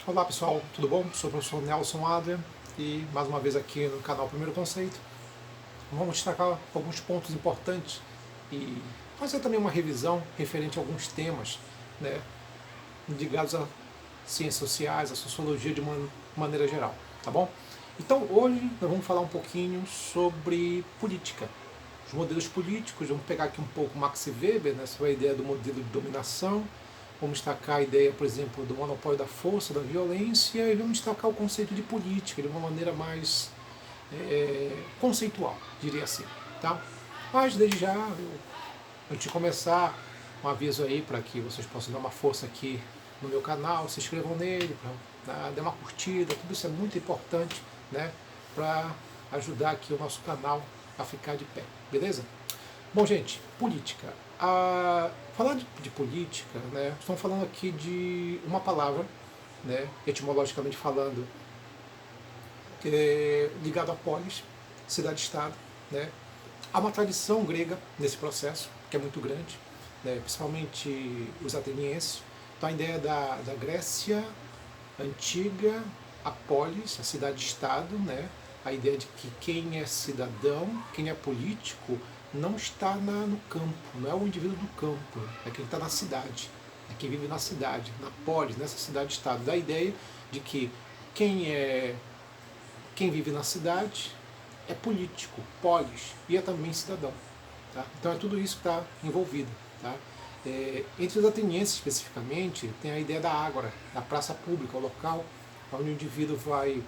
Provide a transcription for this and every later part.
Olá pessoal, tudo bom? Sou o professor Nelson Adler e mais uma vez aqui no canal Primeiro Conceito. Vamos destacar alguns pontos importantes e fazer também uma revisão referente a alguns temas, né, ligados a ciências sociais, a sociologia de uma maneira geral, tá bom? Então hoje nós vamos falar um pouquinho sobre política, os modelos políticos. Vamos pegar aqui um pouco Max Weber, né, sobre a ideia do modelo de dominação. Vamos destacar a ideia, por exemplo, do monopólio da força, da violência, e vamos destacar o conceito de política de uma maneira mais conceitual, diria assim. Tá? Mas desde já, antes de começar, um aviso aí para que vocês possam dar uma força aqui no meu canal, se inscrevam nele, dar uma curtida, tudo isso é muito importante, né, para ajudar aqui o nosso canal a ficar de pé, beleza? Bom, gente, política. Falar de política, né, estamos falando aqui de uma palavra, né, etimologicamente falando, ligado a polis, cidade-estado. Né. Há uma tradição grega nesse processo, que é muito grande, né, principalmente os atenienses. Então a ideia da Grécia antiga, a polis, a cidade-estado, né, a ideia de que quem é cidadão, quem é político, não está no campo, não é o indivíduo do campo, é quem está na cidade, é quem vive na cidade, na polis, nessa cidade-estado. Da ideia de que quem vive na cidade é político, polis, e é também cidadão. Tá? Então é tudo isso que está envolvido. Tá? Entre os atenienses especificamente, tem a ideia da ágora, da praça pública, o local onde o indivíduo vai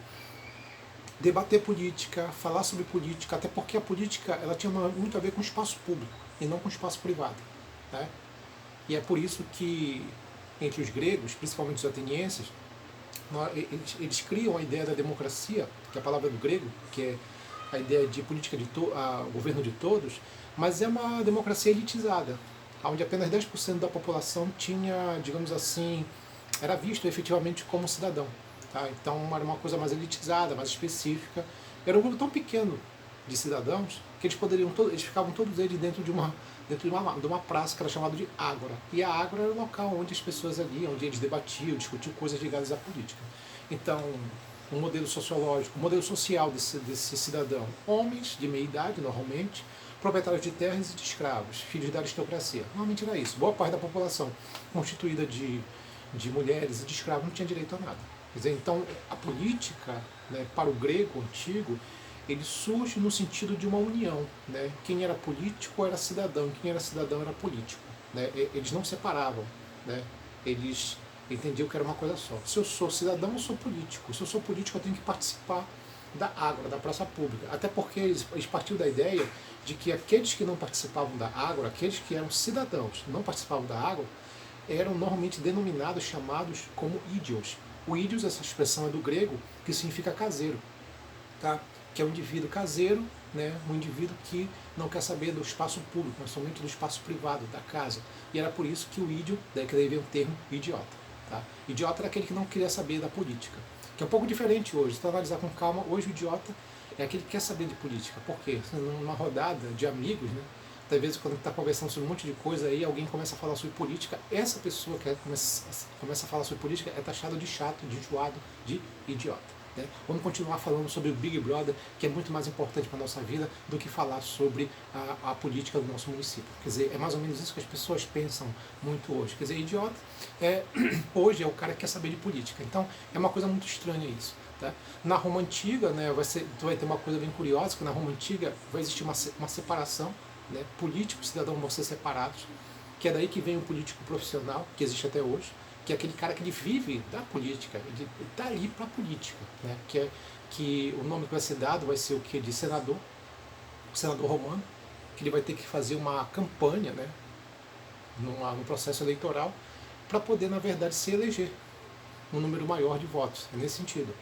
debater política, falar sobre política, até porque a política ela tinha muito a ver com o espaço público e não com o espaço privado. Né? E é por isso que entre os gregos, principalmente os atenienses, eles criam a ideia da democracia, que é a palavra do grego, que é a ideia de política governo de todos, mas é uma democracia elitizada, onde apenas 10% da população tinha, digamos assim, era visto efetivamente como cidadão. Tá? Então era uma coisa mais elitizada, mais específica. Era um grupo tão pequeno de cidadãos que eles ficavam todos eles dentro de uma praça que era chamada de ágora. E a ágora era o local onde as pessoas ali, onde eles debatiam, discutiam coisas ligadas à política. Então, um modelo sociológico, um modelo social desse cidadão: homens de meia idade, normalmente, proprietários de terras e de escravos, filhos da aristocracia. Normalmente era isso. Boa parte da população constituída de mulheres e de escravos não tinha direito a nada. Quer dizer, então, a política, né, para o grego antigo, ele surge no sentido de uma união. Né? Quem era político era cidadão, quem era cidadão era político. Né? Eles não separavam. Né? Eles entendiam que era uma coisa só. Se eu sou cidadão, eu sou político. Se eu sou político, eu tenho que participar da ágora, da praça pública. Até porque eles partiam da ideia de que aqueles que não participavam da ágora, aqueles que eram cidadãos, não participavam da ágora, eram normalmente denominados, chamados como ídios. O ídios, essa expressão é do grego, que significa caseiro, tá? Que é um indivíduo caseiro, né? Um indivíduo que não quer saber do espaço público, mas somente do espaço privado, da casa. E era por isso que o ídio, daí que daí vem o termo idiota. Tá? Idiota era aquele que não queria saber da política, que é um pouco diferente hoje. Se tu analisar com calma, hoje o idiota é aquele que quer saber de política. Por quê? Numa rodada de amigos, né? Às vezes quando está conversando sobre um monte de coisa aí, alguém começa a falar sobre política, essa pessoa que começa a falar sobre política é taxada de chato, de enjoado, de idiota. Né? Vamos continuar falando sobre o Big Brother, que é muito mais importante para a nossa vida do que falar sobre a política do nosso município. Quer dizer, é mais ou menos isso que as pessoas pensam muito hoje. Quer dizer, idiota hoje é o cara que quer saber de política. Então é uma coisa muito estranha isso. Tá? Na Roma Antiga, né, tu vai ter uma coisa bem curiosa, que na Roma Antiga vai existir uma separação. Né, político e cidadão vão ser separados, que é daí que vem o político profissional, que existe até hoje, que é aquele cara que ele vive da política, ele está ali para a política, né, que o nome que vai ser dado vai ser o que? De senador, o senador romano, que ele vai ter que fazer uma campanha, né, no processo eleitoral, para poder, na verdade, se eleger um número maior de votos, é nesse sentido.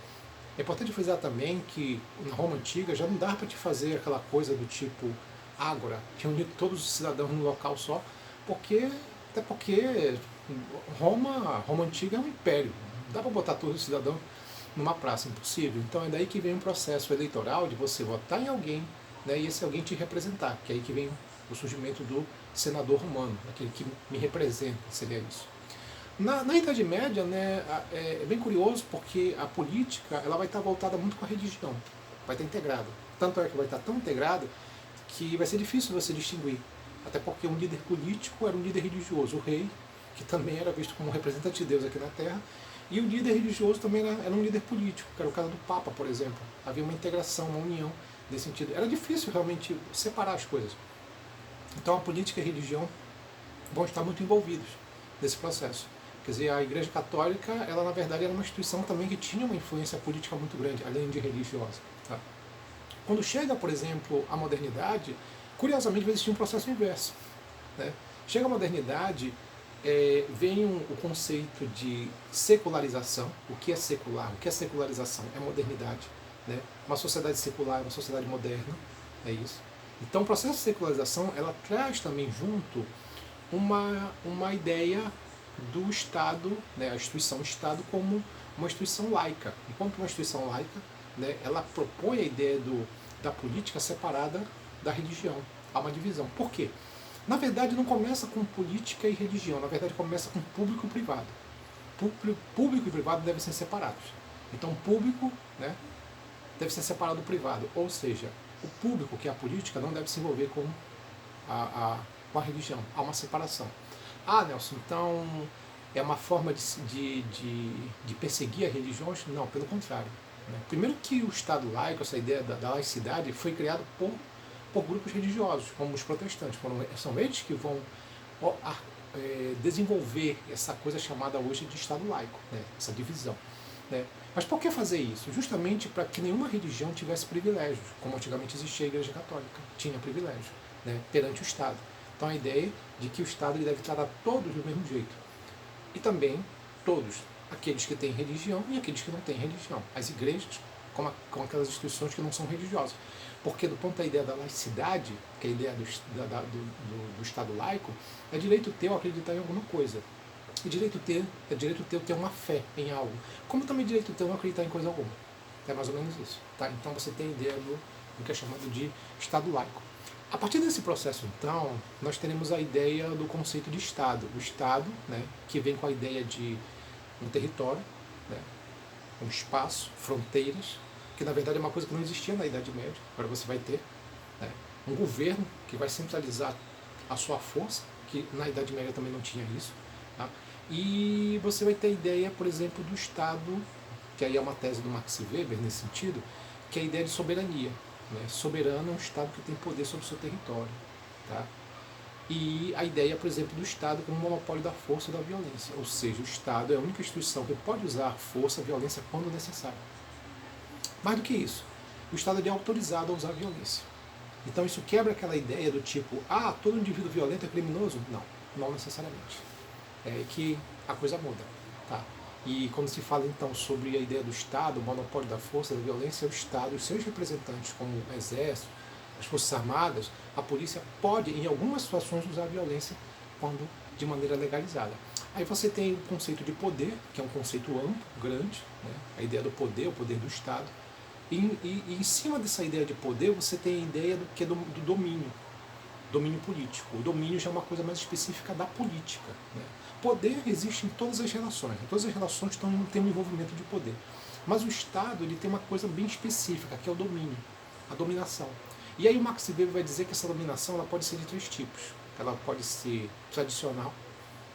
É importante frisar também que na Roma Antiga já não dá para te fazer aquela coisa do tipo ágora, reunir todos os cidadãos num local só, até porque Roma Antiga é um império, não dá para botar todos os cidadãos numa praça, impossível. Então é daí que vem um processo eleitoral de você votar em alguém, né, e esse alguém te representar, que é aí que vem o surgimento do senador romano, aquele que me representa, seria isso. Na Idade Média, né, é bem curioso porque a política ela vai estar voltada muito com a religião, vai estar integrada. Tanto é que vai estar tão integrado que vai ser difícil você distinguir. Até porque um líder político era um líder religioso, o rei, que também era visto como um representante de Deus aqui na Terra, e o líder religioso também era um líder político, que era o caso do Papa, por exemplo. Havia uma integração, uma união nesse sentido. Era difícil realmente separar as coisas. Então a política e a religião vão estar muito envolvidos nesse processo. Quer dizer, a Igreja Católica, ela na verdade era uma instituição também que tinha uma influência política muito grande, além de religiosa. Tá? Quando chega, por exemplo, a modernidade, curiosamente vai existir um processo inverso. Né? Chega a modernidade, vem o conceito de secularização. O que é secular? O que é secularização? É modernidade. Né? Uma sociedade secular é uma sociedade moderna, é isso. Então o processo de secularização, ela traz também junto uma ideia do Estado, né, a instituição Estado como uma instituição laica. Enquanto uma instituição laica, né, ela propõe a ideia da política separada da religião. Há uma divisão. Por quê? Na verdade não começa com política e religião, na verdade começa com público e privado. Público e privado devem ser separados. Então público, né, deve ser separado do privado. Ou seja, o público, que é a política, não deve se envolver com a religião. Há uma separação. Ah, Nelson, então é uma forma de perseguir as religiões? Não, pelo contrário. Né? Primeiro que o Estado laico, essa ideia da laicidade, foi criado por grupos religiosos, como os protestantes. São eles que vão desenvolver essa coisa chamada hoje de Estado laico, né? Essa divisão. Né? Mas por que fazer isso? Justamente para que nenhuma religião tivesse privilégios, como antigamente existia a Igreja Católica, tinha privilégio, né, perante o Estado. Então a ideia de que o Estado ele deve tratar todos do mesmo jeito. E também todos, aqueles que têm religião e aqueles que não têm religião. As igrejas, como aquelas instituições que não são religiosas. Porque do ponto da ideia da laicidade, que é a ideia do Estado laico, é direito teu acreditar em alguma coisa. E direito teu ter uma fé em algo. Como também direito teu não acreditar em coisa alguma. É mais ou menos isso. Tá? Então você tem a ideia do que é chamado de Estado laico. A partir desse processo, então, nós teremos a ideia do conceito de Estado. O Estado, né, que vem com a ideia de um território, né, um espaço, fronteiras, que na verdade é uma coisa que não existia na Idade Média, agora você vai ter. Né, um governo que vai centralizar a sua força, que na Idade Média também não tinha isso. Tá? E você vai ter a ideia, por exemplo, do Estado, que aí é uma tese do Max Weber nesse sentido, que é a ideia de soberania. Né? Soberano é um Estado que tem poder sobre o seu território. Tá? E a ideia, por exemplo, do Estado como monopólio da força e da violência. Ou seja, o Estado é a única instituição que pode usar força e violência quando necessário. Mais do que isso, o Estado é autorizado a usar a violência. Então isso quebra aquela ideia do tipo, todo indivíduo violento é criminoso? Não, não necessariamente. É que a coisa muda. Tá? E quando se fala então sobre a ideia do Estado, o monopólio da força, da violência, o Estado, os seus representantes, como o Exército, as Forças Armadas, a polícia pode, em algumas situações, usar a violência quando de maneira legalizada. Aí você tem o conceito de poder, que é um conceito amplo, grande, né? A ideia do poder, o poder do Estado. E em cima dessa ideia de poder, você tem a ideia do que é do domínio político. O domínio já é uma coisa mais específica da política. Né? Poder existe em todas as relações. Todas as relações têm um envolvimento de poder. Mas o Estado ele tem uma coisa bem específica, que é o domínio, a dominação. E aí o Max Weber vai dizer que essa dominação ela pode ser de 3 tipos. Ela pode ser tradicional,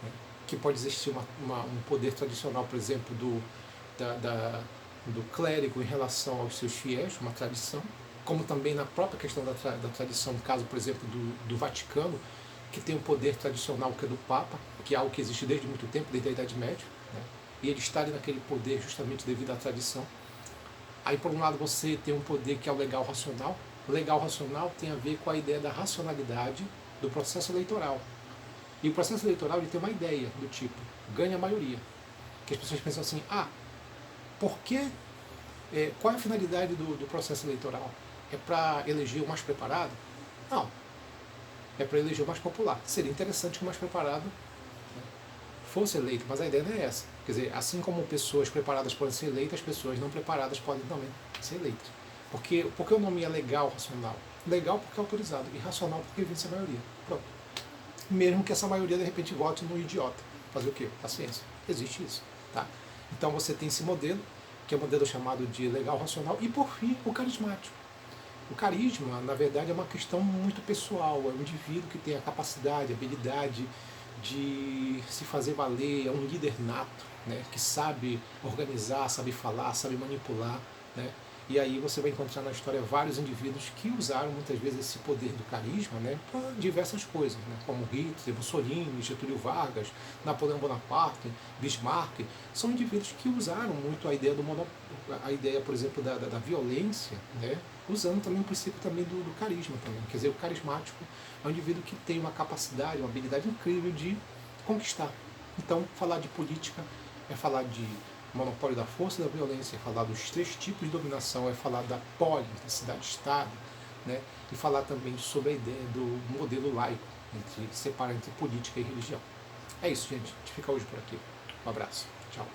né? Que pode existir um poder tradicional, por exemplo, do clérigo em relação aos seus fiéis, uma tradição, como também na própria questão da tradição, no caso, por exemplo, do Vaticano, que tem o poder tradicional que é do Papa, que é algo que existe desde muito tempo, desde a Idade Média, né? E ele está ali naquele poder justamente devido à tradição. Aí, por um lado, você tem um poder que é o legal racional. O legal racional tem a ver com a ideia da racionalidade do processo eleitoral. E o processo eleitoral ele tem uma ideia do tipo, ganha a maioria. Que as pessoas pensam assim, por que, qual é a finalidade do processo eleitoral? É para eleger o mais preparado? Não. É para eleger o mais popular. Seria interessante que o mais preparado fosse eleito, mas a ideia não é essa. Quer dizer, assim como pessoas preparadas podem ser eleitas, pessoas não preparadas podem também ser eleitas. Porque o nome é legal, racional? Legal porque é autorizado, e racional porque vence a maioria. Pronto. Mesmo que essa maioria de repente vote no idiota. Fazer o quê? Paciência. Existe isso. Tá? Então você tem esse modelo, que é o modelo chamado de legal racional, e por fim, o carismático. O carisma, na verdade, é uma questão muito pessoal, é um indivíduo que tem a capacidade, a habilidade de se fazer valer, é um líder nato, né, que sabe organizar, sabe falar, sabe manipular, né, e aí você vai encontrar na história vários indivíduos que usaram muitas vezes esse poder do carisma, né, para diversas coisas, né, como Hitler, Mussolini, Getúlio Vargas, Napoleão Bonaparte, Bismarck. São indivíduos que usaram muito a ideia a ideia, por exemplo, da violência, né, usando também o princípio também do carisma também. Quer dizer, o carismático é um indivíduo que tem uma capacidade, uma habilidade incrível de conquistar. Então, falar de política é falar de monopólio da força e da violência, é falar dos 3 tipos de dominação, é falar da polis, da cidade-estado, né? E falar também sobre a ideia do modelo laico, separar entre política e religião. É isso, gente. A gente fica hoje por aqui. Um abraço. Tchau.